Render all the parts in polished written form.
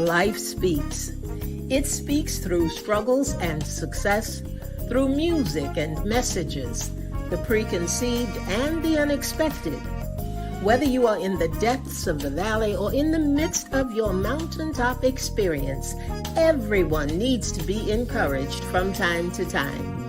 Life speaks. It speaks through struggles and success, through music and messages, the preconceived and the unexpected. Whether you are in the depths of the valley or in the midst of your mountaintop experience, everyone needs to be encouraged from time to time.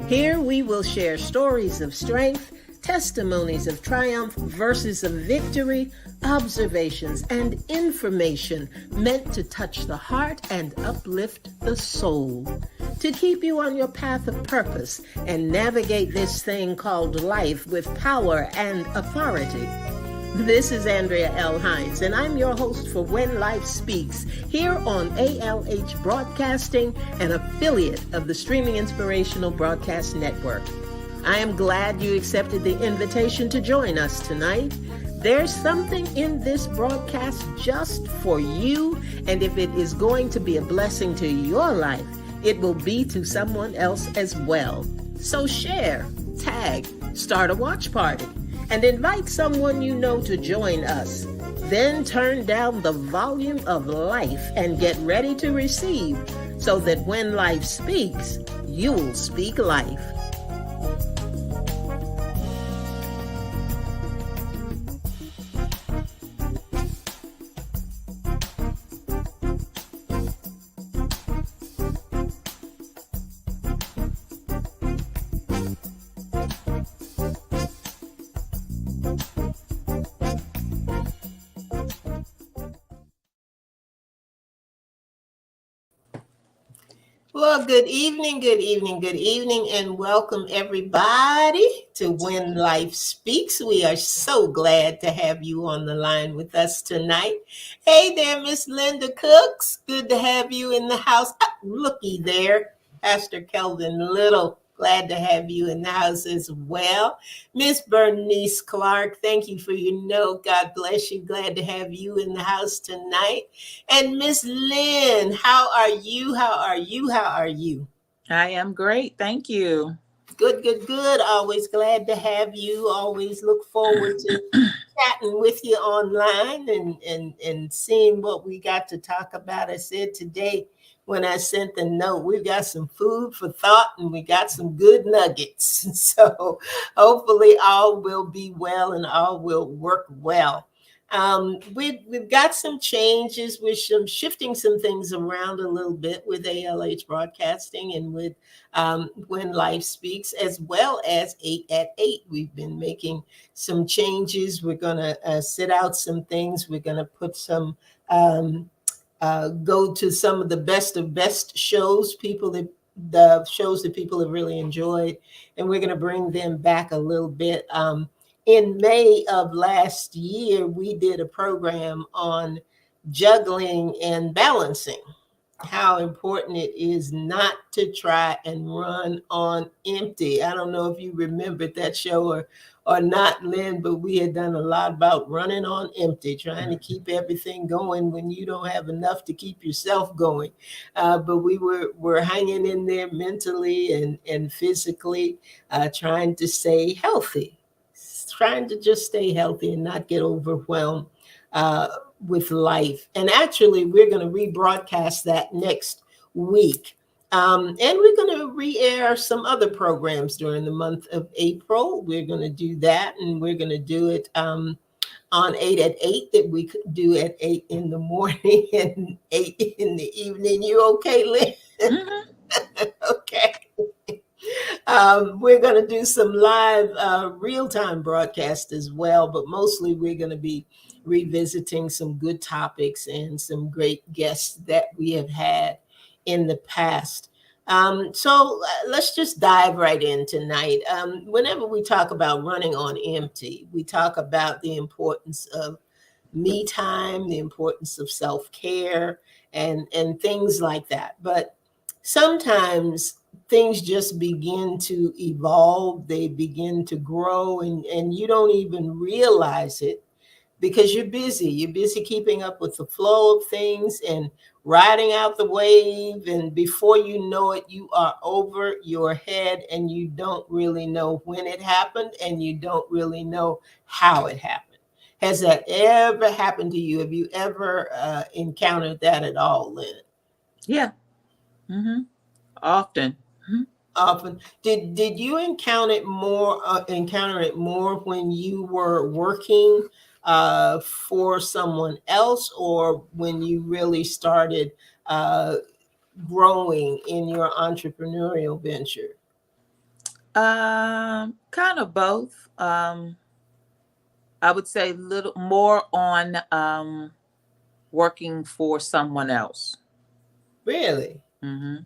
Here we will share stories of strength, testimonies of triumph, verses of victory, observations, and information meant to touch the heart and uplift the soul, to keep you on your path of purpose and navigate this thing called life with power and authority. This is Andrea L. Hines, and I'm your host for When Life Speaks, here on ALH Broadcasting, an affiliate of the Streaming Inspirational Broadcast Network. I am glad you accepted the invitation to join us tonight. There's something in this broadcast just for you, and if it is going to be a blessing to your life, it will be to someone else as well. So share, tag, start a watch party, and invite someone you know to join us. Then turn down the volume of life and get ready to receive, so that when life speaks, you'll speak life. Well, good evening, and welcome everybody to When Life Speaks. We are so glad to have you on the line with us tonight. Hey there, Miss Linda Cooks. Good to have you in the house. Looky there, Pastor Kelvin Little. Glad to have you in the house as well. Miss Bernice Clark, thank you for your note. God bless you. Glad to have you in the house tonight. And Miss Lynn, how are you? I am great. Thank you. Good. Always glad to have you. Always look forward to chatting with you online and seeing what we got to talk about. I said today when I sent the note, we've got some food for thought and we got some good nuggets. So hopefully all will be well and all will work well. We've got some changes. We're shifting some things around a little bit with ALH Broadcasting and with When Life Speaks, as well as 8 at 8. We've been making some changes. We're going to sit out some things. We're going to put some go to some of the best of best shows, the shows that people have really enjoyed, and we're going to bring them back a little bit. In May of last year, we did a program on juggling and balancing, how important it is not to try and run on empty. I don't know if you remembered that show or not, Lynn, but we had done a lot about running on empty, trying to keep everything going when you don't have enough to keep yourself going. But we were hanging in there mentally and physically, trying to stay healthy, trying to just stay healthy and not get overwhelmed with life. And actually, we're going to rebroadcast that next week. And we're going to re-air some other programs during the month of April. We're going to do that, and we're going to do it on 8 at 8 that we could do at 8 in the morning and 8 in the evening. You okay, Lynn? Mm-hmm. Okay. We're going to do some live real-time broadcast as well, but mostly we're going to be revisiting some good topics and some great guests that we have had in the past. So let's just dive right in tonight. Whenever we talk about running on empty, we talk about the importance of me time, the importance of self-care, and things like that. But sometimes things just begin to evolve, they begin to grow, and you don't even realize it because you're busy. You're busy keeping up with the flow of things and riding out the wave. And before you know it, you are over your head and you don't really know when it happened and you don't really know how it happened. Has that ever happened to you? Have you ever encountered that at all, Lynn? Yeah. Mm-hmm. Often. Mhm. Often. Did you encounter it more when you were working for someone else, or when you really started uh, growing in your entrepreneurial venture? Kind of both. I would say little more on working for someone else. Really? Hmm.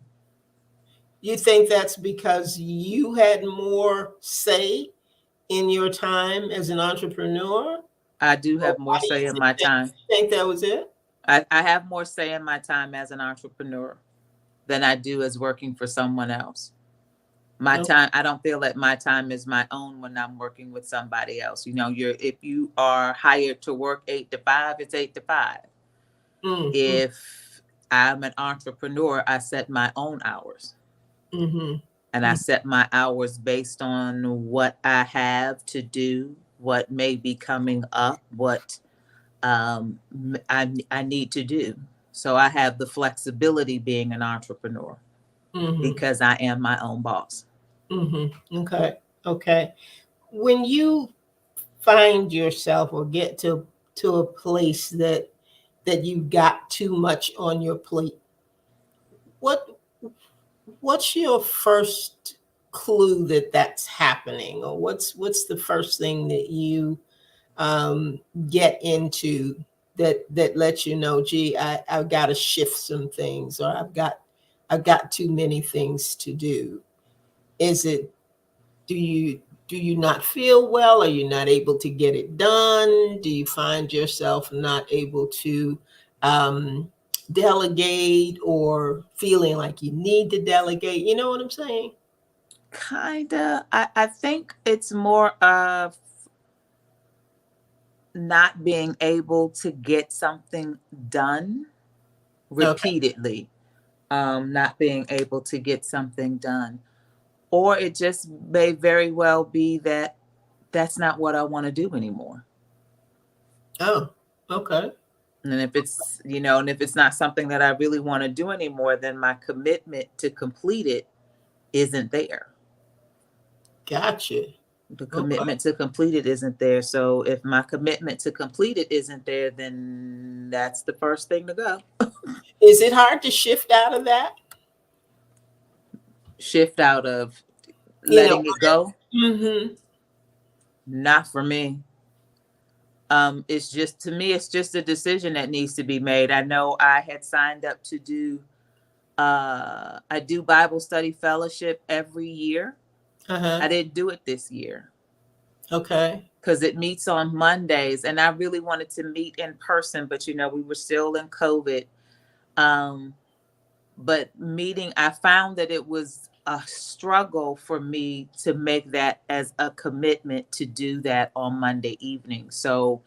You think that's because you had more say in your time as an entrepreneur? I do Or have why more do say in my time. you think that was it? I have more say in my time as an entrepreneur than I do as working for someone else. My Oh, time, I don't feel that my time is my own when I'm working with somebody else. You know, if you are hired to work 8 to 5, it's 8 to 5. mm, If I'm an entrepreneur, I set my own hours, mm-hmm, and I set my hours based on what I have to do, what may be coming up, what I need to do. So I have the flexibility being an entrepreneur mm-hmm, because I am my own boss. mm-hmm. Okay, okay. When you find yourself or get to a place that you've got too much on your plate, what what's your first clue that that's happening, or what's the first thing that you um, get into that lets you know, gee, I've got to shift some things, or I've got too many things to do? Is it, do you not feel well? Are you not able to get it done? Do you find yourself not able to um, delegate, or feeling like you need to delegate? You know what I'm saying? Kinda. I think it's more of not being able to get something done Okay. repeatedly. Not being able to get something done. Or it just may very well be that that's not what I want to do anymore. Oh, okay. And if it's, and if it's not something that I really want to do anymore, then my commitment to complete it isn't there. Gotcha. The Okay. commitment to complete it isn't there. So if my commitment to complete it isn't there, then that's the first thing to go. Is it hard to shift out of that? Shift out of You know. letting it go. Mm-hmm. Not for me. It's just, to me, it's just a decision that needs to be made. I know I had signed up to do I do Bible study fellowship every year. Uh-huh. I didn't do it this year Okay. because it meets on Mondays, and I really wanted to meet in person, but we were still in COVID. Um, but meeting, I found that it was a struggle for me to make that as a commitment to do that on Monday evening. So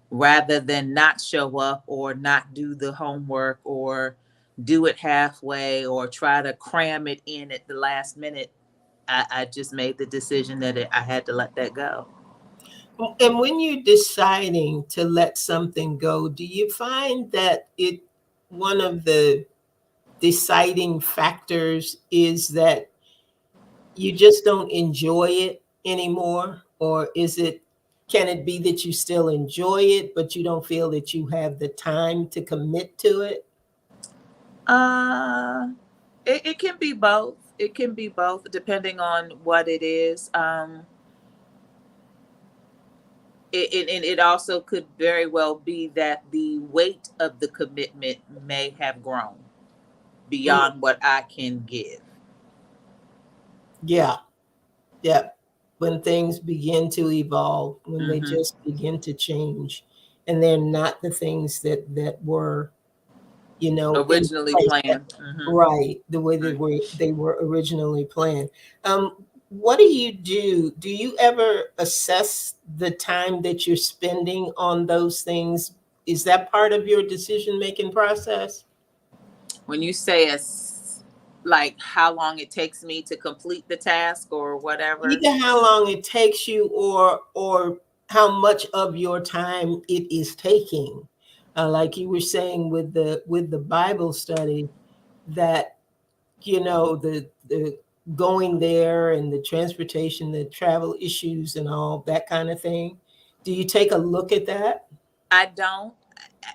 rather than not show up or not do the homework or do it halfway or try to cram it in at the last minute, I just made the decision that I had to let that go. And when you're deciding to let something go, do you find that one of the deciding factors is that you just don't enjoy it anymore? Or can it be that you still enjoy it, but you don't feel that you have the time to commit to it? Uh, it can be both. It can be both depending on what it is. It also could very well be that the weight of the commitment may have grown Mm, beyond what I can give. yeah, yeah. When things begin to evolve, when they Hmm. just begin to change, and they're not the things that were, in Originally place, planned. Hmm. right, the way Right. they were originally planned. Um, what do you do? Do you ever assess the time that you're spending on those things? Is that part of your decision making process? When you say it's like how long it takes me to complete the task or whatever. Either how long it takes you, or how much of your time it is taking. Like you were saying with the Bible study, that the going there and the transportation, the travel issues, and all that kind of thing. Do you take a look at that? I don't.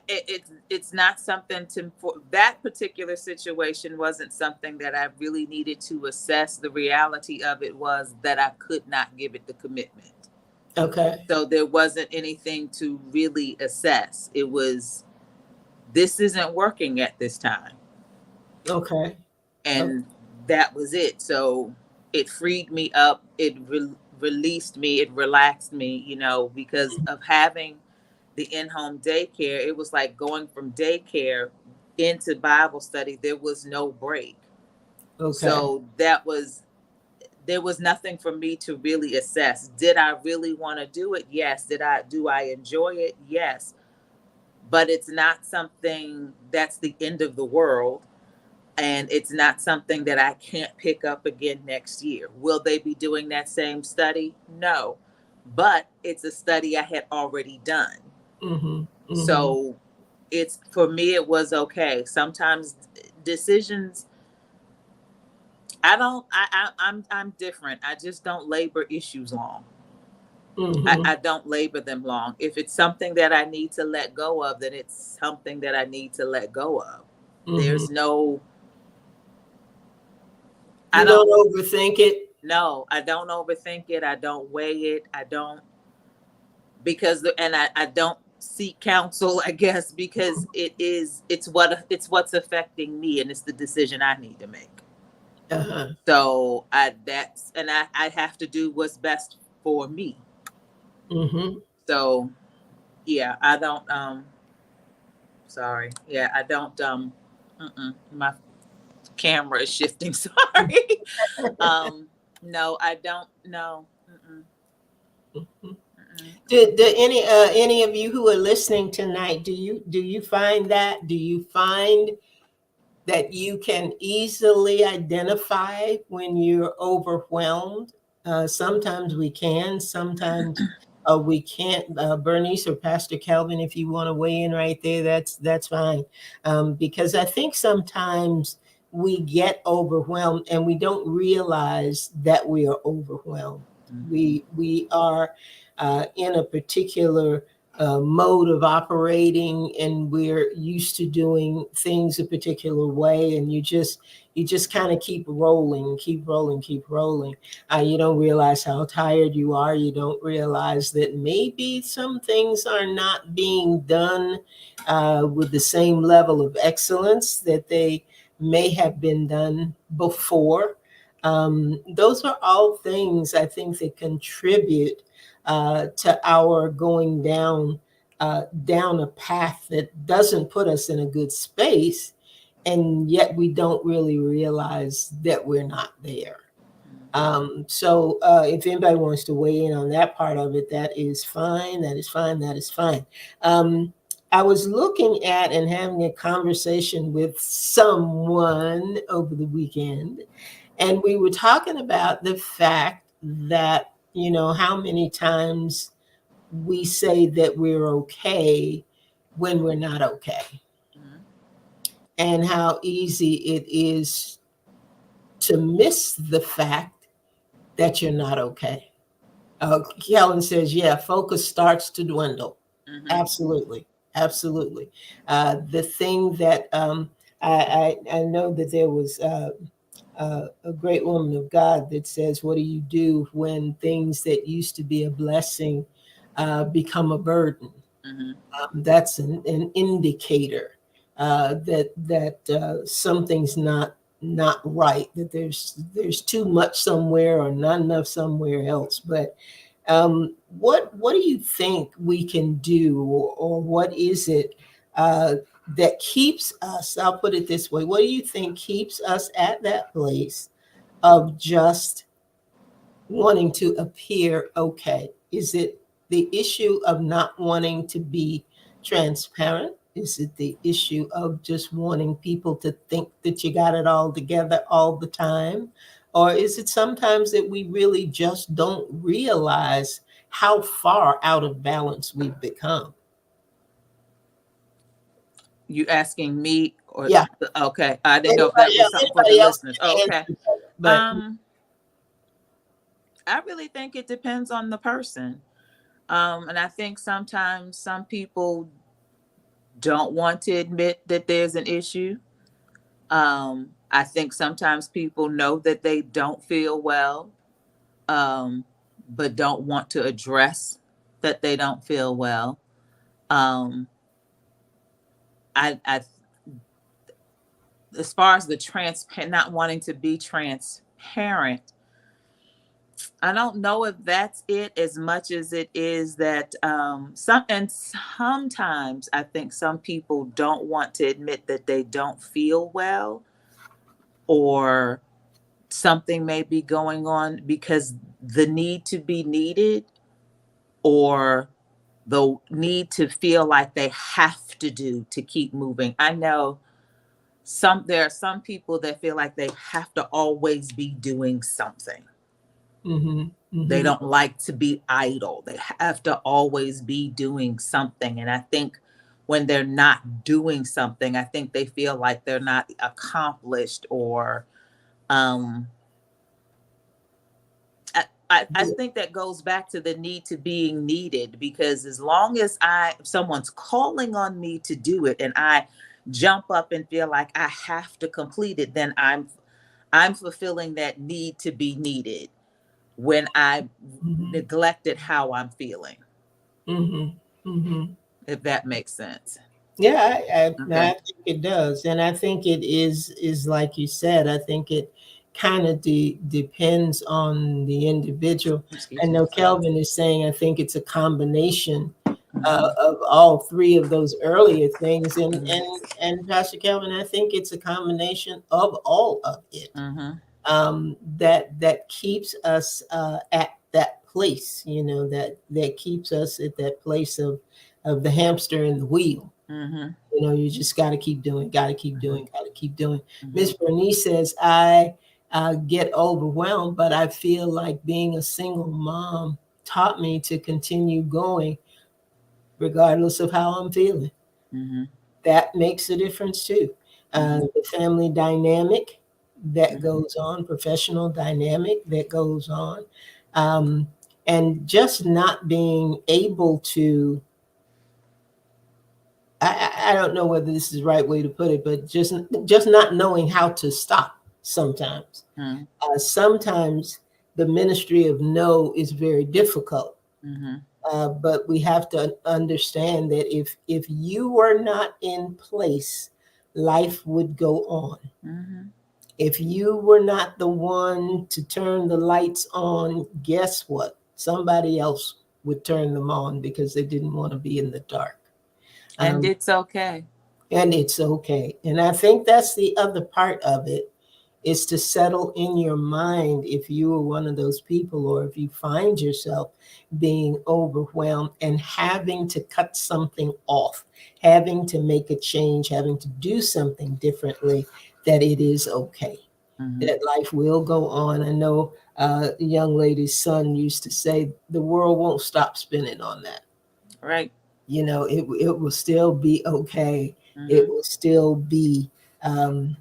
It's not something to, for that particular situation wasn't something that I really needed to assess. The reality of it was that I could not give it the commitment. Okay. So there wasn't anything to really assess. It was, this isn't working at this time. Okay. Okay. And that was it. So it freed me up. It released me. It relaxed me, because of having the in-home daycare. It was like going from daycare into Bible study. There was no break. Okay. So there was nothing for me to really assess. Did I really want to do it? Yes. Do I enjoy it? Yes. But it's not something that's the end of the world. And it's not something that I can't pick up again next year. Will they be doing that same study? No. But it's a study I had already done. Mm-hmm. Mm-hmm. So it's, for me, it was okay. Sometimes decisions, I don't, I'm different. I just don't labor issues long. Mm-hmm. I don't labor them long. If it's something that I need to let go of, then it's something that I need to let go of. Mm-hmm. There's no, I You don't, don't overthink it. no, I don't overthink it. I don't weigh it. I don't, and I don't seek counsel, I guess, because it's what's affecting me, and it's the decision I need to make. Uh-huh. So I have to do what's best for me. Mm-hmm. So yeah, I don't sorry. Yeah, I don't my camera is shifting. Sorry. um no, I don't, no. Mm-mm, Mm-hmm. mm-mm. Do any of you who are listening tonight, do you find that? Do you find that you can easily identify when you're overwhelmed? Sometimes we can, sometimes we can't. Bernice or Pastor Calvin, if you want to weigh in right there, that's fine. Because I think sometimes we get overwhelmed and we don't realize that we are overwhelmed. Mhm. We are in a particular mode of operating, and we're used to doing things a particular way, and you just kind of keep rolling, keep rolling, keep rolling. You don't realize how tired you are. You don't realize that maybe some things are not being done with the same level of excellence that they may have been done before. Those are all things I think that contribute to our going down a path that doesn't put us in a good space, and yet we don't really realize that we're not there. So if anybody wants to weigh in on that part of it, that is fine. That is fine. That is fine. Um, I was looking at and having a conversation with someone over the weekend, and we were talking about the fact that, how many times we say that we're okay when we're not okay, Mhm. and how easy it is to miss the fact that you're not okay. Kellen says, yeah, focus starts to dwindle. Mhm. Absolutely. Absolutely. The thing that I know that there was a great woman of God that says, what do you do when things that used to be a blessing become a burden? Mhm. That's an indicator that something's not right. That there's too much somewhere or not enough somewhere else. But what do you think we can do, or what is it that keeps us? I'll put it this way: what do you think keeps us at that place of just wanting to appear okay? Is it the issue of not wanting to be transparent? Is it the issue of just wanting people to think that you got it all together all the time? Or is it sometimes that we really just don't realize how far out of balance we've become. You asking me or Yeah. okay? I didn't know if that was something for the Anybody else listeners. can Okay. answer that, but Um, I really think it depends on the person. And I think sometimes some people don't want to admit that there's an issue. I think sometimes people know that they don't feel well, um, but don't want to address that they don't feel well. Um, I as far as the transparent, not wanting to be transparent, I don't know if that's it as much as it is that sometimes I think some people don't want to admit that they don't feel well, or something may be going on because the need to be needed, or the need to feel like they have to do to keep moving. I know there are some people that feel like they have to always be doing something. mm-hmm, They mm-hmm, don't like to be idle. They have to always be doing something. And I think when they're not doing something, I think they feel like they're not accomplished, or um, I think that goes back to the need to being needed, because as long as someone's calling on me to do it and I jump up and feel like I have to complete it, then I'm fulfilling that need to be needed when I mm-hmm, neglected how I'm feeling, mm-hmm, mm-hmm. if that makes sense. Yeah, I Okay. think it does, and I think it is like you said. I think it kind of depends on the individual. I Excuse me. know Sorry. Kelvin is saying I think it's a combination Mm-hmm. of all three of those earlier things, and Mm-hmm. and Pastor Kelvin, I think it's a combination of all of it Mm-hmm. that keeps us at that place. You know, that keeps us at that place of the hamster in the wheel. Mm-hmm. You know, you just got to keep doing, got to keep Mm-hmm. doing, got to keep doing. Mm-hmm. Miss Bernice says, I get overwhelmed, but I feel like being a single mom taught me to continue going regardless of how I'm feeling. Mm-hmm. That makes a difference too. Mm-hmm. The family dynamic that Mm-hmm. goes on, professional dynamic that goes on, um, and just not being able to I don't know whether this is the right way to put it, but just not knowing how to stop sometimes. Sometimes the ministry of no is very difficult, Mm-hmm. but we have to understand that if you were not in place, life would go on. Mm-hmm. If you were not the one to turn the lights on, guess what? Somebody else would turn them on because they didn't want to be in the dark. And Um, it's okay. and it's okay. And I think that's the other part of it, is to settle in your mind if you are one of those people, or if you find yourself being overwhelmed and having to cut something off, having to make a change, having to do something differently, that it is okay, Mm-hmm. that life will go on. I know a young lady's son used to say, the world won't stop spinning on that. Right. You know, it will still be okay. It Mm-hmm. will still be um,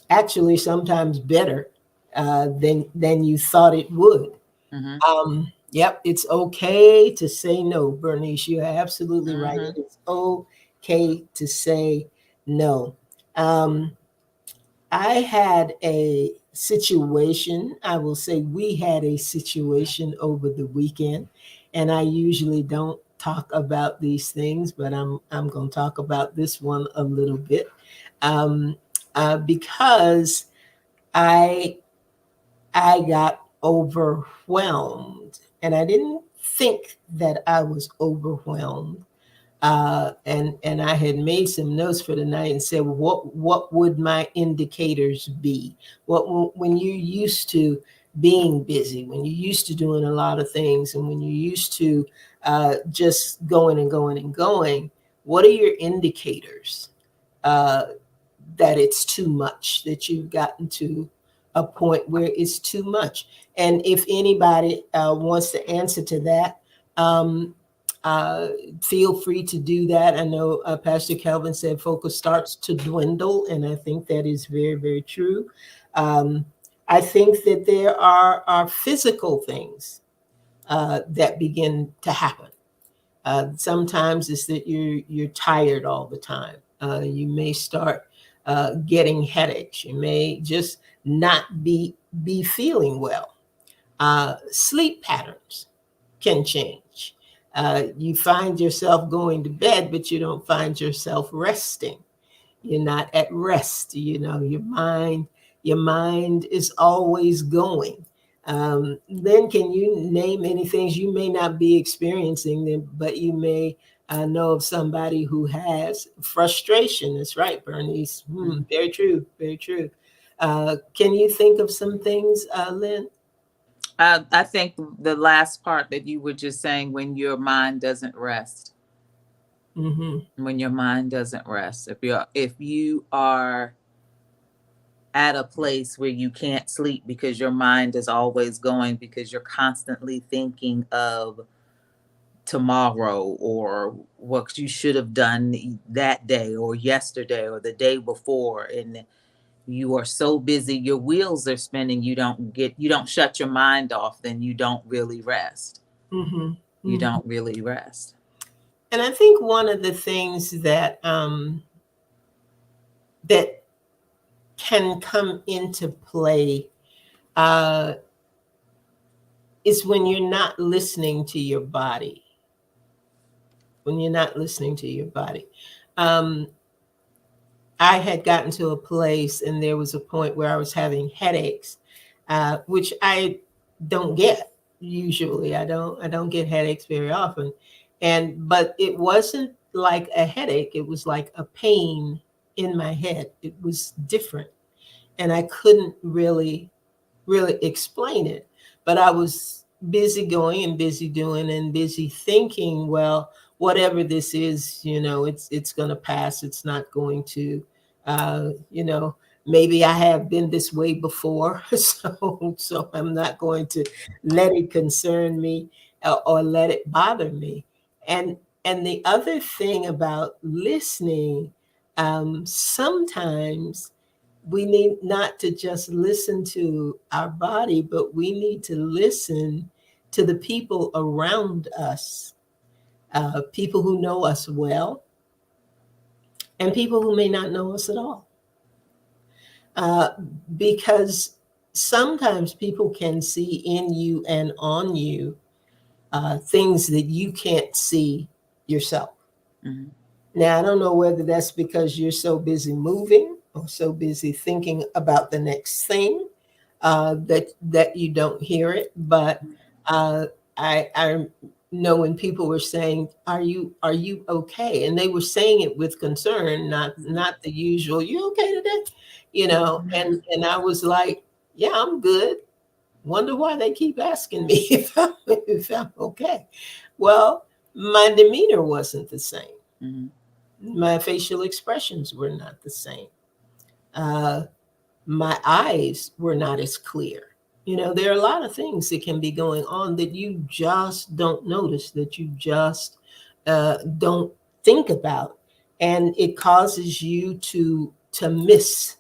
actually sometimes better than you thought it would. Mm-hmm. Yep, it's okay to say no, Bernice. You're absolutely right. Mm-hmm. It is okay to say no. Um, I had a situation, I will say we had a situation over the weekend, and I usually don't talk about these things, but I'm going to talk about this one a little bit, um, because I I got overwhelmed, and I didn't think that I was overwhelmed. And I had made some notes for the night and said, well, what would my indicators be? When you're used to being busy, when you're used to doing a lot of things, and when you're used to just going and going and going, what are your indicators uh, that it's too much, that you've gotten to a point where it's too much? And if anybody wants to answer to that, Um, uh, Feel free to do that. I know Pastor Kelvin said focus starts to dwindle, and I think that is very, very true. Um, I think that there are physical things that begin to happen. Sometimes it's that you're tired all the time. You may start getting headaches. You may just not be feeling well. Sleep patterns can change. You find yourself going to bed, but you don't find yourself resting. You're not at rest. Your mind is always going. Then can you name any things you may not be experiencing them, but you may know of somebody who has frustration? That's right, Bernice. Very true, very true. Can you think of some things, Lynn? I think the last part that you were just saying, when your mind doesn't rest, Mm-hmm. when your mind doesn't rest, if you are at a place where you can't sleep because your mind is always going, because you're constantly thinking of tomorrow or what you should have done that day or yesterday or the day before, and you are so busy, your wheels are spinning, you don't shut your mind off, then you don't really rest. Mm-hmm. You Mm-hmm. don't really rest. And I think one of the things that can come into play uh, is when you're not listening to your body. When you're not listening to your body. Um, I had gotten to a place, and there was a point where I was having headaches, which I don't get usually. I don't get headaches very often, but it wasn't like a headache. It was like a pain in my head. It was different, and I couldn't really explain it. But I was busy going and busy doing and busy thinking, well, whatever this is, it's going to pass. It's not going to, uh, you know, maybe I have been this way before, so I'm not going to let it concern me or let it bother me. And and the other thing about listening, sometimes we need not to just listen to our body, but we need to listen to the people around us, people who know us well and people who may not know us at all. Uh, because sometimes people can see in you and on you things that you can't see yourself. Mhm. Now, I don't know whether that's because you're so busy moving or so busy thinking about the next thing that you don't hear it. But uh, I know when people were saying, "Are you okay?" and they were saying it with concern, not the usual "You okay today?" And I was like, "Yeah, I'm good." Wonder why they keep asking me if I'm okay. Well, my demeanor wasn't the same. Mhm. My facial expressions were not the same. Uh, my eyes were not as clear. There are a lot of things that can be going on that you just don't notice, that you just don't think about, and it causes you to miss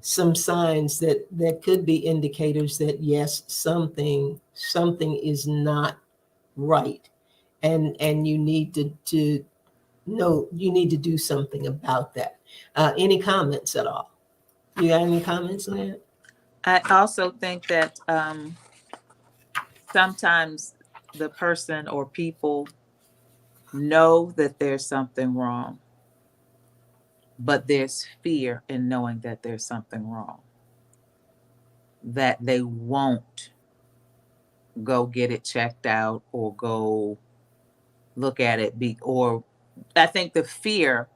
some signs that could be indicators that yes, something is not right, and you need to know you need to do something about that. Any comments at all? You got any comments on that? I also think that sometimes the person or people know that there's something wrong, but there's fear in knowing that there's something wrong, that they won't go get it checked out or go look at it. Or I think the fear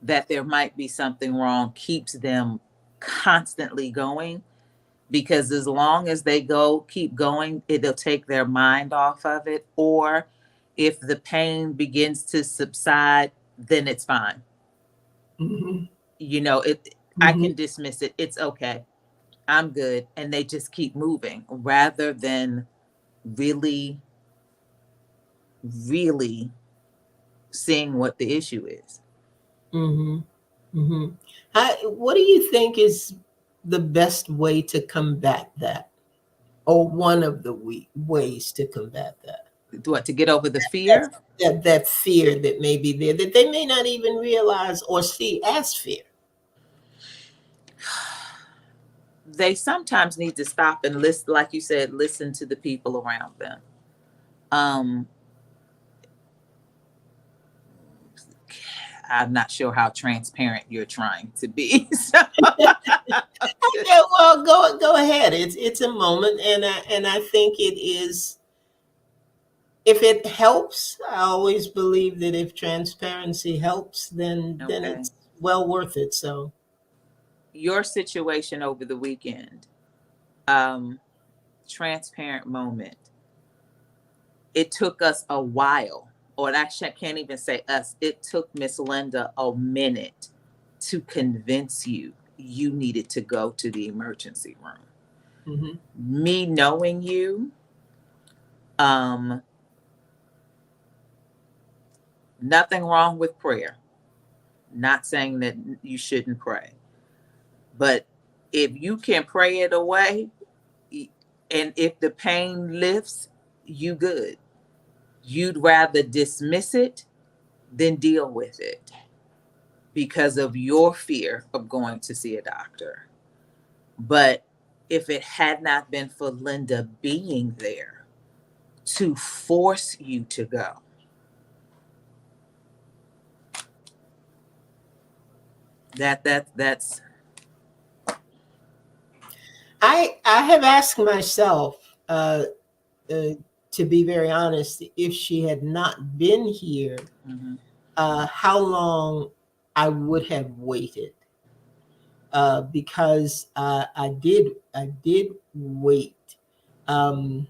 that there might be something wrong keeps them constantly going, because as long as they keep going, it'll take their mind off of it. Or if the pain begins to subside, then it's fine. Mm-hmm. I Mm-hmm. can dismiss it. It's okay. I'm good. And they just keep moving rather than really really seeing what the issue is. Mm-hmm. Mm-hmm. What do you think is the best way to combat that, or one of the ways to combat that? What, to get over the That's, fear? that fear that may be there that they may not even realize or see as fear. They sometimes need to stop and listen, like you said, listen to the people around them. Um, I'm not sure how transparent you're trying to be. So Okay, well, go ahead. It's a moment, and I think it is. If it helps, I always believe that if transparency helps, then okay. it's well worth it. So, Your situation over the weekend, um, transparent moment. It took us a while, or actually, I can't even say us. It took Miss Linda a minute to convince you you needed to go to the emergency room. mm-hmm. Me knowing you, um, nothing wrong with prayer. Not saying that you shouldn't pray, but if you can pray it away, and if the pain lifts, you good. You'd rather dismiss it than deal with it because of your fear of going to see a doctor. But if it had not been for Linda being there to force you to go, that's I have asked myself, uh, to be very honest, if she had not been here, mm-hmm, how long I would have waited, because I did wait. Um,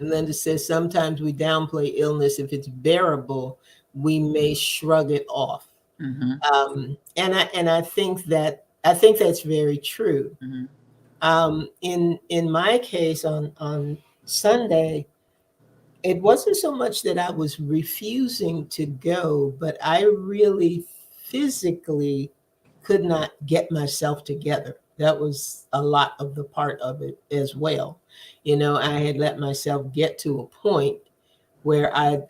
Linda says sometimes we downplay illness. If it's bearable, we may shrug it off. mm-hmm, And I think that's very true. mm-hmm, In my case, on Sunday, it wasn't so much that I was refusing to go, but I really physically could not get myself together. That was a lot of the part of it as well. I had let myself get to a point where I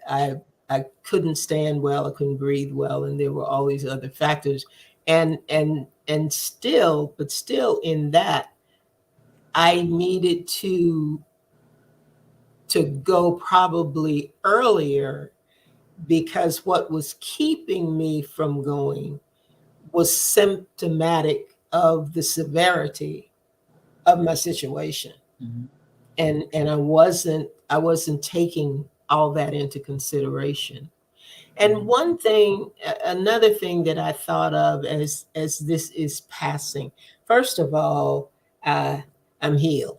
couldn't stand well, I couldn't breathe well, and there were all these other factors. And still, but still in that, I needed to go probably earlier, because what was keeping me from going was symptomatic of the severity of my situation. mm-hmm, And I wasn't taking all that into consideration. And another thing that I thought of as this is passing, first of all, uh, I'm healed.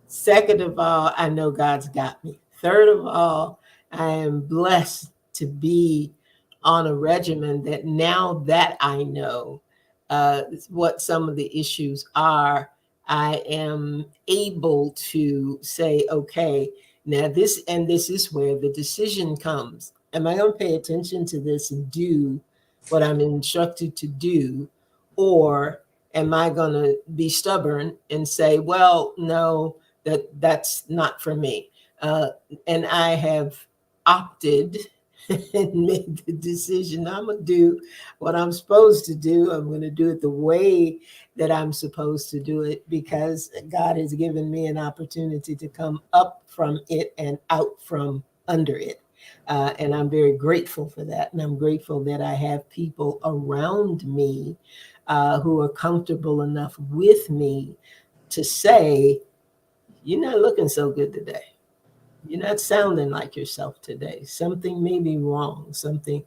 Second of all, I know God's got me. Third of all, I am blessed to be on a regimen that, now that I know what some of the issues are, I am able to say, okay, now this is where the decision comes. Am I going to pay attention to this and do what I'm instructed to do? Or am I going to be stubborn and say, well, no, that's not for me? Uh, and I have opted and made the decision, I'm going to do what I'm supposed to do. I'm going to do it the way that I'm supposed to do it, because God has given me an opportunity to come up from it and out from under it. And I'm very grateful for that. And I'm grateful that I have people around me who are comfortable enough with me to say, you're not looking so good today. You're not sounding like yourself today. Something may be wrong. Something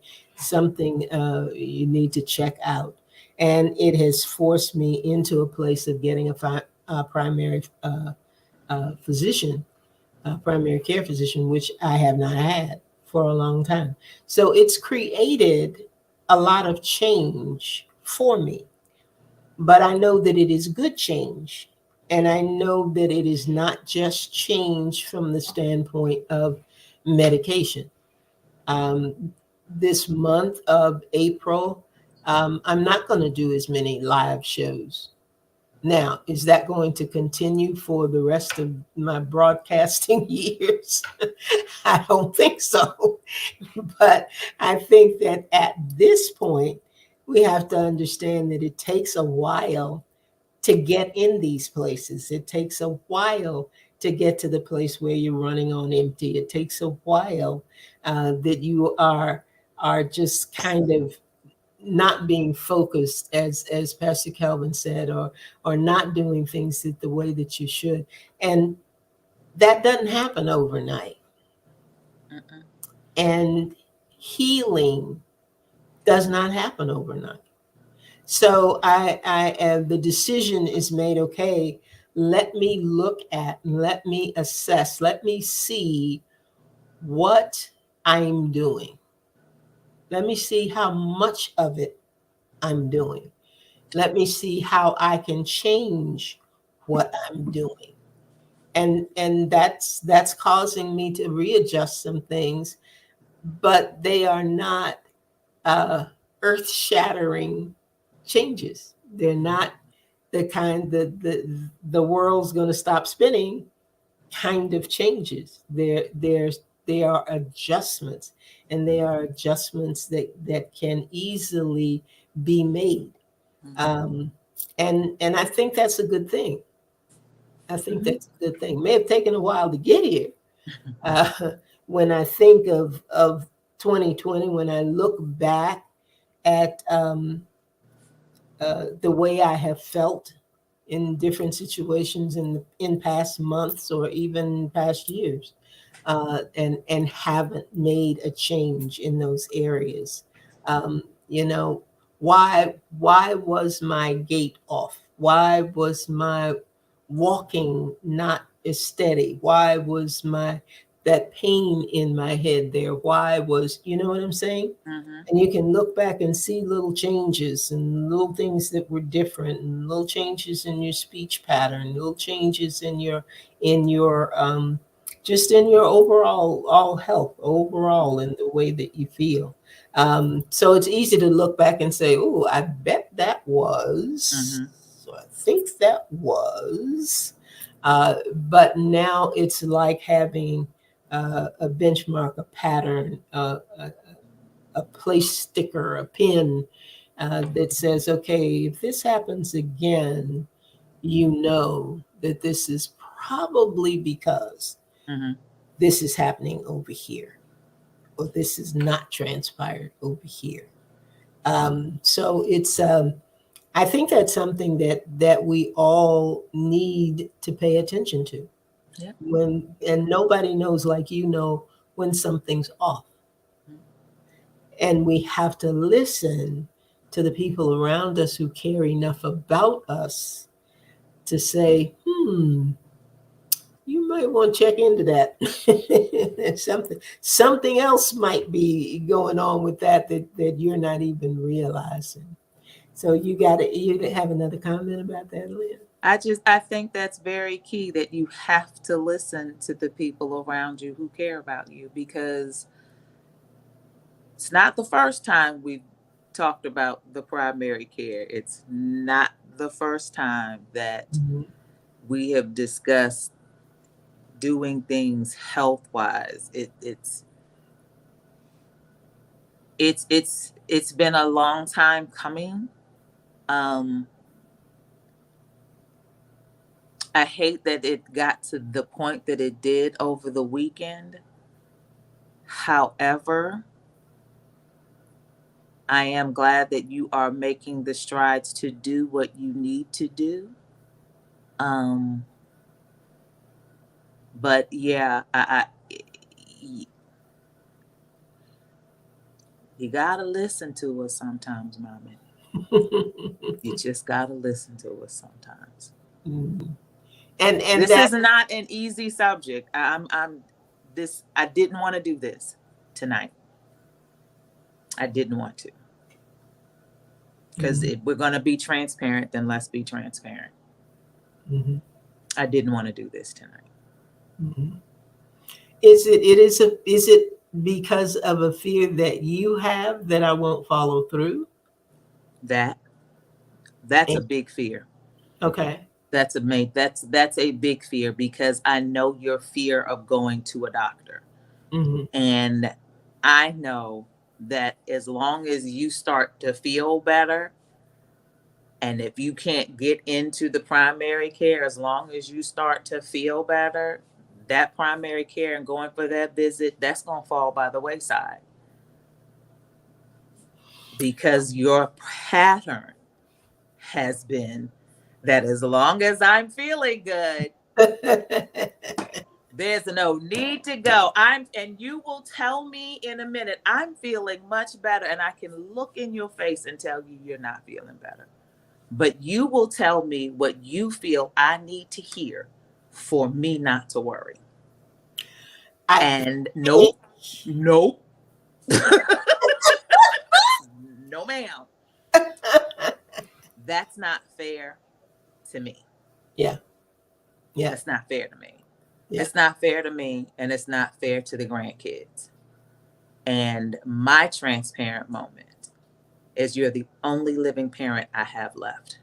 you need to check out. And it has forced me into a place of getting a primary physician, a primary care physician, which I have not had for a long time. So it's created a lot of change for me. But I know that it is good change, And I know that it is not just change from the standpoint of medication. This month of April, I'm not going to do as many live shows. Now, is that going to continue for the rest of my broadcasting years? I don't think so. But I think that at this point, we have to understand that it takes a while to get in these places. It takes a while to get to the place where you're running on empty. It takes a while that you are just kind of not being focused, as Pastor Calvin said, or not doing things the way that you should. And that doesn't happen overnight. Mm-mm. And healing does not happen overnight. So the decision is made. Okay, let me look at, let me assess, let me see what I'm doing. Let me see how much of it I'm doing. Let me see how I can change what I'm doing. And that's causing me to readjust some things, but they are not uh, earth-shattering changes. They're not the kind that the world's going to stop spinning kind of changes. They are adjustments, and they are adjustments that can easily be made. Mm-hmm. Um, and I think that's a good thing. I think Mm-hmm. that's a good thing. May have taken a while to get here. Uh, when I think of 2020, when I look back at the way I have felt in different situations in past months or even past years, and haven't made a change in those areas. You know, why was my gait off? Why was my walking not as steady? Why was my that pain in my head there? Why was, you know what I'm saying? Mm-hmm. And you can look back and see little changes and little things that were different, and little changes in your speech pattern, little changes in your just in your overall all health, overall in the way that you feel. So it's easy to look back and say, oh, I bet that was, Mm-hmm. so I think that was, but now it's like having a benchmark, a pattern, a place sticker, a pin that says, okay, if this happens again, you know that this is probably because Mm-hmm. this is happening over here, or this is not transpired over here. So it's, I think that's something that we all need to pay attention to. Yeah. When, and nobody knows like you know when something's off. And we have to listen to the people around us who care enough about us to say, you might want to check into that. Something else might be going on with that you're not even realizing. So you have another comment about that, Lynn? I think that's very key, that you have to listen to the people around you who care about you, because it's not the first time we've talked about the primary care. It's not the first time that Mhm. we have discussed doing things health wise. It's been a long time coming. Um, I hate that it got to the point that it did over the weekend. However, I am glad that you are making the strides to do what you need to do. Um, but yeah, you gotta listen to us sometimes, mommy. You just gotta listen to us sometimes. Mhm. And This that is not an easy subject. I'm this. I didn't want to do this tonight. I didn't want to, because Mhm. if we're gonna be transparent, then let's be transparent. Mhm. I didn't want to do this tonight. Mhm. Is it because of a fear that you have that I won't follow through? That that's a And- big fear. Okay. That's a big fear because I know your fear of going to a doctor. Hmm. And I know that as long as you start to feel better, and if you can't get into the primary care, as long as you start to feel better, that primary care and going for that visit, that's going to fall by the wayside because your pattern has been that as long as I'm feeling good, there's no need to go. And you will tell me in a minute, I'm feeling much better. And I can look in your face and tell you you're not feeling better. But you will tell me what you feel I need to hear for me not to worry. I And nope, nope, no, ma'am. That's not fair to me. yeah, yeah, That's not fair to me. yeah. It's not fair to me, and it's not fair to the grandkids. And my transparent moment is you're the only living parent I have left.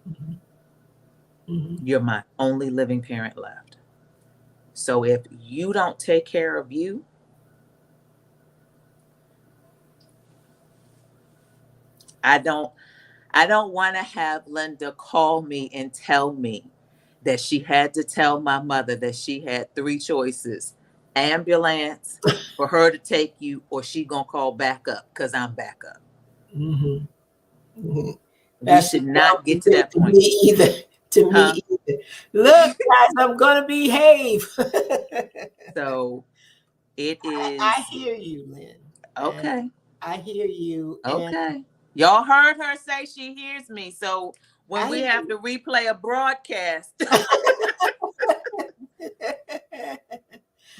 Hmm. Hmm. You're my only living parent left. So if you don't take care of you, I don't I don't want to have Linda call me and tell me that she had to tell my mother that she had three choices: ambulance for her to take you, or she gonna call back up because I'm back up. Hmm. Hmm. We That should should not not be get to good that to point. me either. To Huh? me either. Look, guys, I'm gonna behave. So it I is hear you, Lynn, and okay. I hear you, and Okay. Y'all heard her say she hears me. So when I we hear have you. to replay a broadcast, I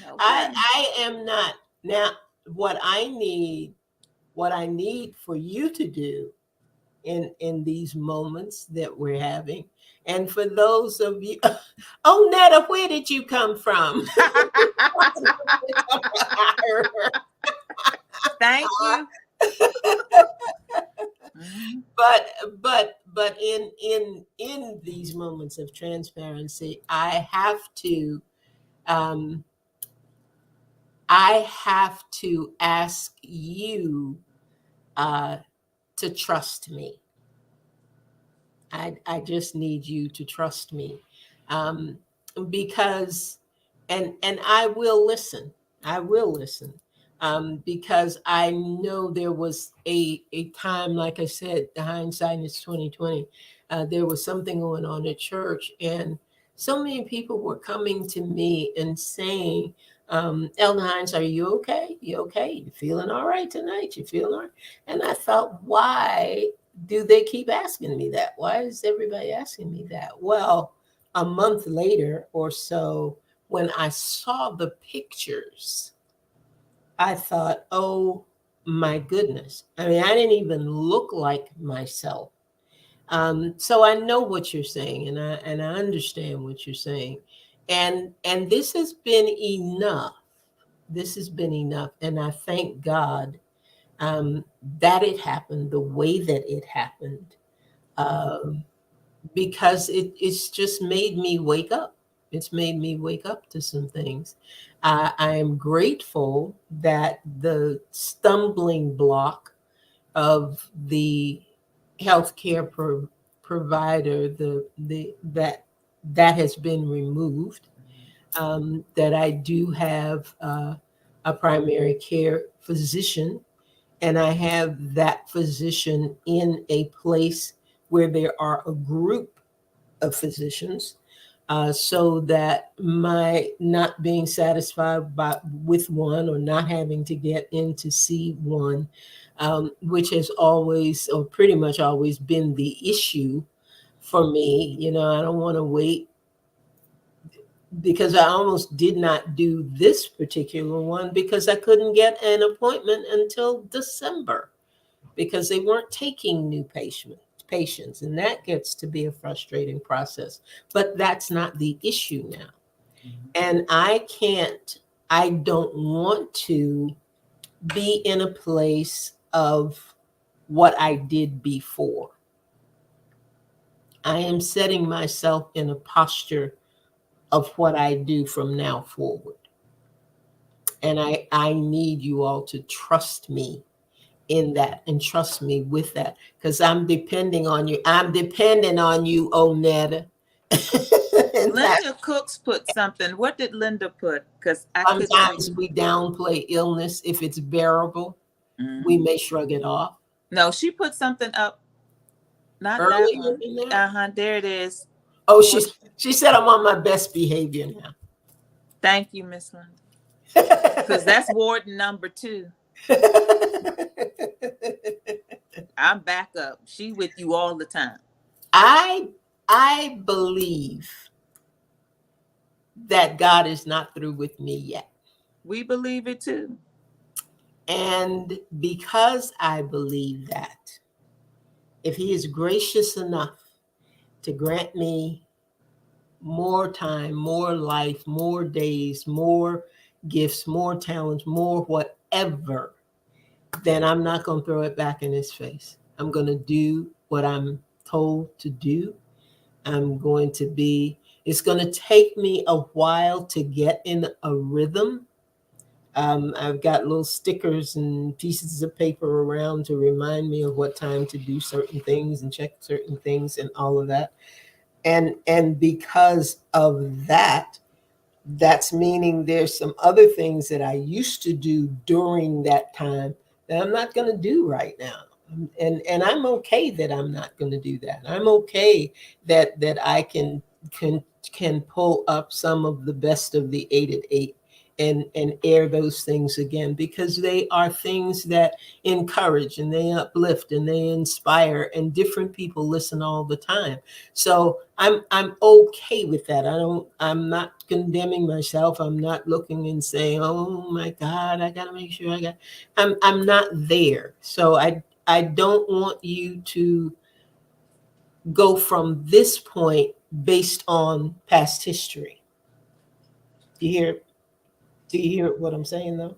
okay. I am not now. What I need, what I need for you to do in these moments that we're having, and for those of you, oh Netta, where did you come from? Thank you. Mhm. but in these moments of transparency, um I have to ask you uh to trust me. I just need you to trust me, um, because, and I will listen. I will listen, because I know there was a time, like I said, the hindsight is 2020. There was something going on at church, and so many people were coming to me and saying, "Elder Hines, are you okay? You okay? You feeling all right tonight? You feeling all right?" And I thought, why do they keep asking me that? Why is everybody asking me that? Well, a month later or so, when I saw the pictures, I thought, oh my goodness. I mean, I didn't even look like myself. So I know what you're saying, and I understand what you're saying, and this has been enough. This has been enough, and I thank God, that it happened the way that it happened, um, because it's just made me wake up. It's made me wake up to some things. I am grateful that the stumbling block of the healthcare provider, that has been removed. That I do have a primary care physician, and I have that physician in a place where there are a group of physicians, so that my not being satisfied with one, or not having to get in to see one, which has always, or pretty much always, been the issue for me. I don't want to wait, because I almost did not do this particular one because I couldn't get an appointment until December, because they weren't taking new patience, and that gets to be a frustrating process. But that's not the issue now. And I don't want to be in a place of what I did before. I am setting myself in a posture of what I do from now forward. And I need you all to trust me in that and trust me with that, because I'm depending on you. I'm depending on you, Onetta. And that Linda Cooks put something. What did Linda put? Because I couldn't read. sometimes we downplay illness. If it's bearable, we may shrug it off. No, she put something up. Not that Earlier one. than that. Uh-huh. There it is. Oh, What? she said I'm on my best behavior now. Thank you, Miss Linda. Because that's warden number 2. I'm back up. She with you all the time. I believe that God is not through with me yet. We believe it too. And because I believe that, if he is gracious enough to grant me more time, more life, more days, more gifts, more talents, more whatever, then I'm not going to throw it back in his face. I'm going to do what I'm told to do. It's going to take me a while to get in a rhythm. I've got little stickers and pieces of paper around to remind me of what time to do certain things and check certain things and all of that. And because of that, that's meaning there's some other things that I used to do during that time that I'm not going to do right now. And I'm okay that I'm not going to do that. I'm okay that I can pull up some of the best of the 8 at 8 and air those things again, because they are things that encourage and they uplift and they inspire, and different people listen all the time. So I'm okay with that. I'm not condemning myself. I'm not looking and saying, oh my God, I gotta make sure I'm not there. So I don't want you to go from this point based on past history. Do you hear what I'm saying though?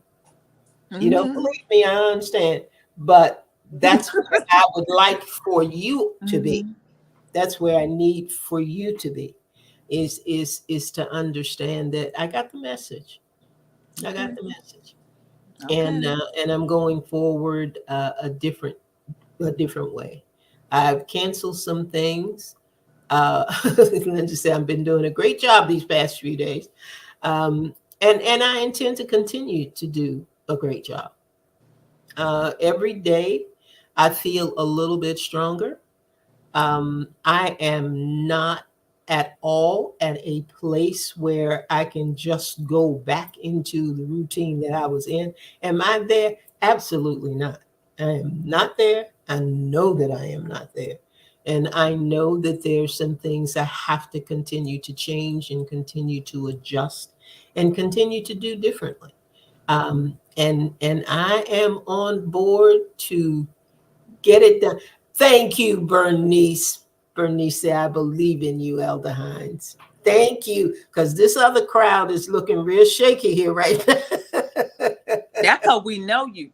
You don't Mm-hmm. believe me, I understand. But that's where I would like for you to be. Mm-hmm. That's where I need for you to be, is to understand that I got the message. I got Okay. the message. Okay. And I'm going forward a different way. I've canceled some things. Linda said I've been doing a great job these past few days. And I intend to continue to do a great job. Every day I feel a little bit stronger. I am not at all at a place where I can just go back into the routine that I was in. Am I there? Absolutely not. I am not there. I know that I am not there. And I know that there's some things I have to continue to change and continue to adjust and continue to do differently. And I am on board to get it done. Thank you, Bernice. Bernice said, I believe in you, Elder Hines. Thank you, because this other crowd is looking real shaky here right now. That's how we know you.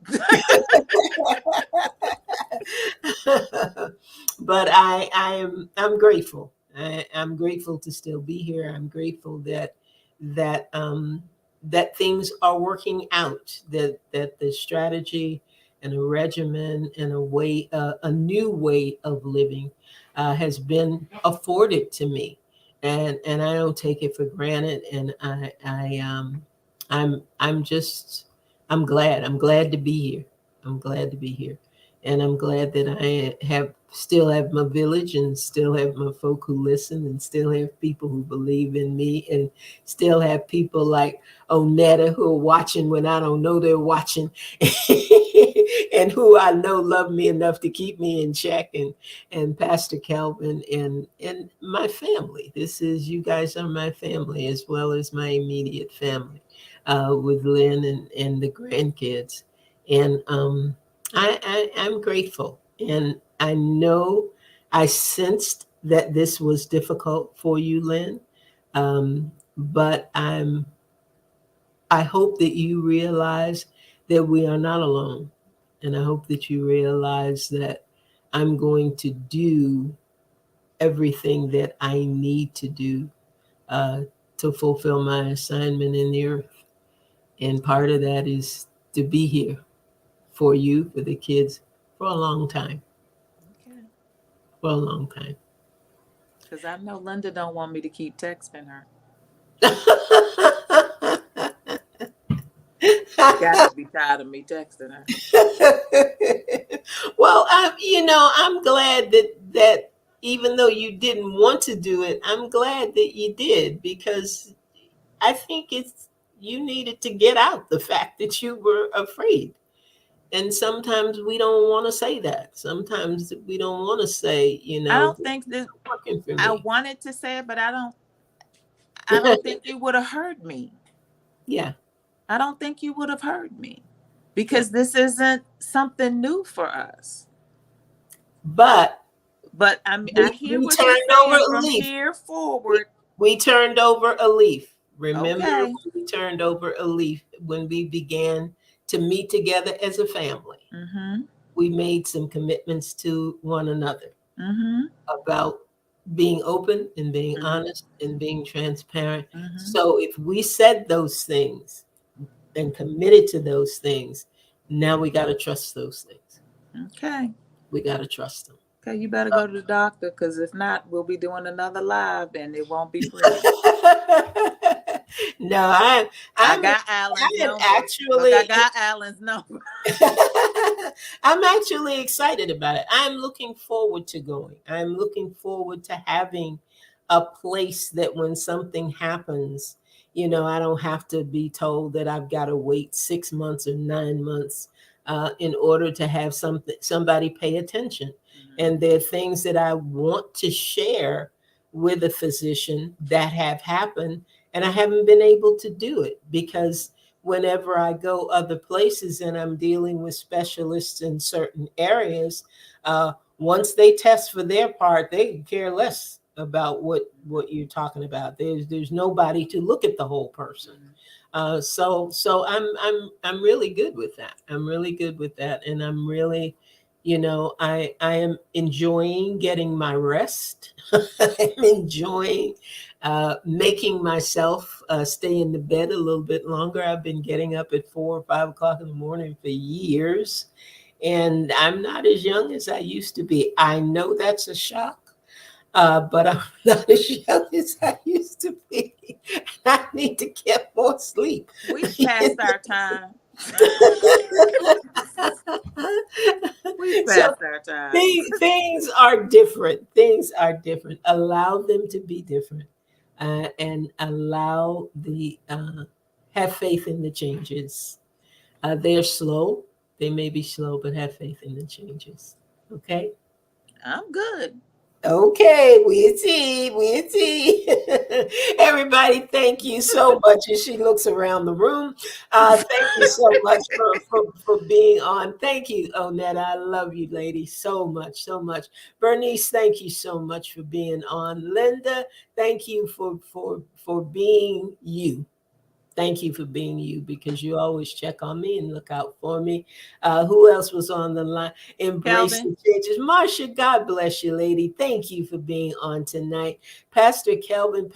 But I'm grateful. I'm grateful to still be here. I'm grateful that that things are working out. That the strategy and a regimen and a new way of living has been afforded to me, and I don't take it for granted. And I'm just I'm glad. I'm glad to be here. I'm glad to be here. And I'm glad that I still have my village and still have my folk who listen and still have people who believe in me and still have people like Onetta who are watching when I don't know they're watching and who I know love me enough to keep me in check, and Pastor Calvin and my family. You guys are my family as well as my immediate family, with Lynn and the grandkids. And I'm grateful. And I know I sensed that this was difficult for you, Lynn, but I hope that you realize that we are not alone, and I hope that you realize that I'm going to do everything that I need to do uh, to fulfill my assignment in the earth. And part of that is to be here for you, for the kids, for a long time, Okay. for a long time. Because I know Linda don't want me to keep texting her. She got to be tired of me texting her. Well, I'm glad that even though you didn't want to do it, I'm glad that you did, because I think it's you needed to get out the fact that you were afraid. And sometimes we don't want to say that. Sometimes we don't want to say, I this don't think that isn't working for I me. wanted to say it, but I don't think you would have heard me. Yeah, I don't think you would have heard me yeah. because this isn't something new for us. But But I hear we what you're turned over saying a from leaf. here We, forward. we turned over a leaf. Remember, Okay. we turned over a leaf when we began to meet together as a family. Mm-hmm. We made some commitments to one another Mm-hmm. about being open and being Mm-hmm. honest and being transparent. Mm-hmm. So if we said those things and committed to those things, now we got to trust those things. Okay. We got to trust them. Okay, you better go to the doctor because if not, we'll be doing another live and it won't be pretty. No, I'm I I'm got Alan's I'm number. Look, I actually got Alan's number. I'm actually excited about it. I'm looking forward to going. I'm looking forward to having a place that when something happens, I don't have to be told that I've got to wait 6 months or 9 months in order to have somebody pay attention. Mm-hmm. And there are things that I want to share with a physician that have happened, and I haven't been able to do it because whenever I go other places and I'm dealing with specialists in certain areas, once they test for their part, they care less about what you're talking about. There's nobody to look at the whole person. Mm-hmm. So I'm really good with that. I'm really good with that, and I'm really, I am enjoying getting my rest. I'm enjoying making myself stay in the bed a little bit longer. I've been getting up at 4 or 5 o'clock in the morning for years, and I'm not as young as I used to be. I know that's a shock. But I'm not as young as I used to be. I need to get more sleep. We've passed our time. We've So passed our time. things are different. Things are different. Allow them to be different, and allow the have faith in the changes. They're slow. They may be slow, but have faith in the changes. Okay. I'm good. Okay, we'll see. We'll see. Everybody, thank you so much. And she looks around the room. Thank you so much for being on. Thank you, Onetta. I love you, lady, so much, so much. Bernice, thank you so much for being on. Linda, thank you for being you. Thank you for being you, because you always check on me and look out for me. Who else was on the line? Embrace Kelvin, the changes. Marsha, God bless you, lady. Thank you for being on tonight. Pastor Kelvin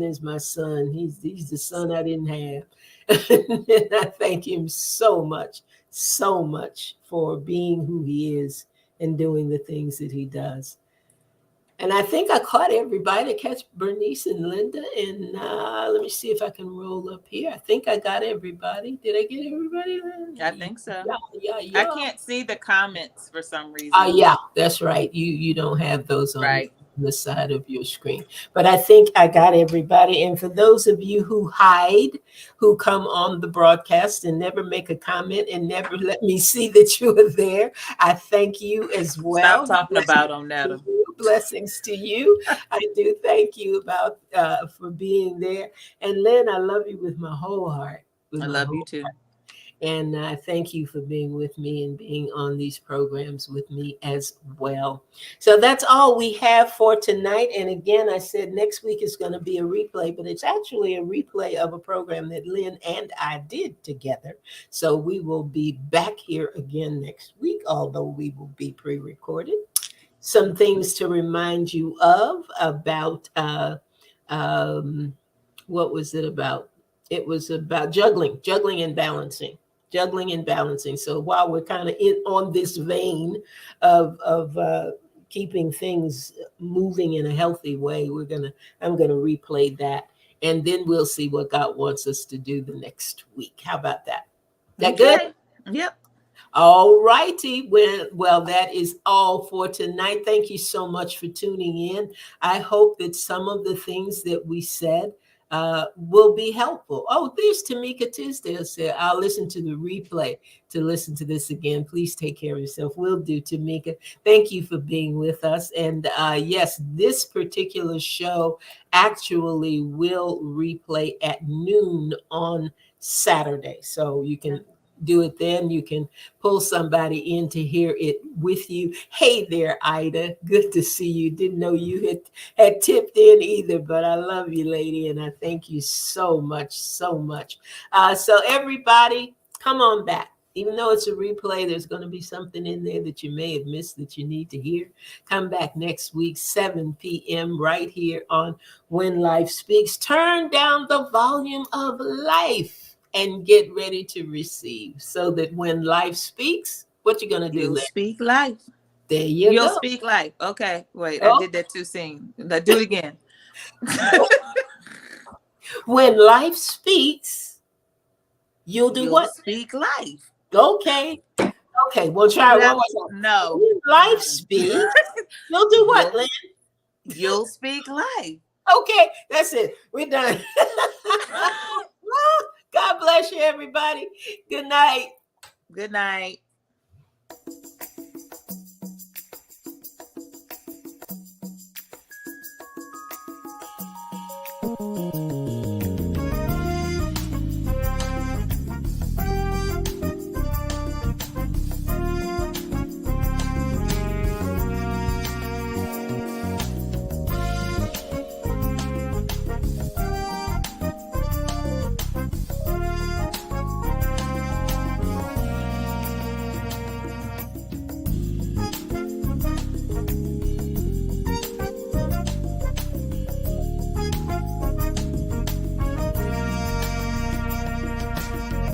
is my son. He's the son I didn't have. And I thank him so much for being who he is and doing the things that he does. And I think I caught everybody. I catch Bernice and Linda. And let me see if I can roll up here. I think I got everybody. Did I get everybody? I think so. Yeah, yeah, I yeah. can't see the comments for some reason. Yeah, that's right. You don't have those on Right. the side of your screen. But I think I got everybody. And for those of you who hide, who come on the broadcast and never make a comment and never let me see that you are there, I thank you as Stop well. talking about Onetta. Blessings to you. I do thank you about for being there. And Lynn, I love you with my whole heart. With I my love you whole too. And I thank you for being with me and being on these programs with me as well. So that's all we have for tonight. And again, I said next week is going to be a replay, but it's actually a replay of a program that Lynn and I did together. So we will be back here again next week, although we will be pre recorded. Some things to remind you of about um, what was it about? It was about juggling and balancing, juggling and balancing. So while we're kind of in on this vein of keeping things moving in a healthy way, I'm gonna replay that, and then we'll see what God wants us to do the next week. How about that? That good? Okay. Yep. All righty. Well, that is all for tonight. Thank you so much for tuning in. I hope that some of the things that we said will be helpful. Oh, there's Tamika Tisdale said, I'll listen to the replay to listen to this again. Please take care of yourself. Will do, Tamika. Thank you for being with us. And yes, this particular show actually will replay at noon on Saturday. So you can do it then. You can pull somebody in to hear it with you. Hey there, Ida. Good to see you. Didn't know you had tipped in either, but I love you, lady, and I thank you so much, so much. So everybody, come on back. Even though it's a replay, there's going to be something in there that you may have missed that you need to hear. Come back next week, 7 p.m. right here on When Life Speaks. Turn down the volume of life and get ready to receive so that when life speaks, what you going to do, You'll Lynn? speak life. There you You'll go. speak life. Okay. Wait, I Oh, did that too soon. Let's do it again. when life speaks, you'll do You'll what? speak life. Okay. Okay, we'll try it one Well, more time. no. When life speaks, you'll do what, You'll Lynn? you'll speak life. Okay, that's it. We're done. God bless you, everybody. Good night. Good night.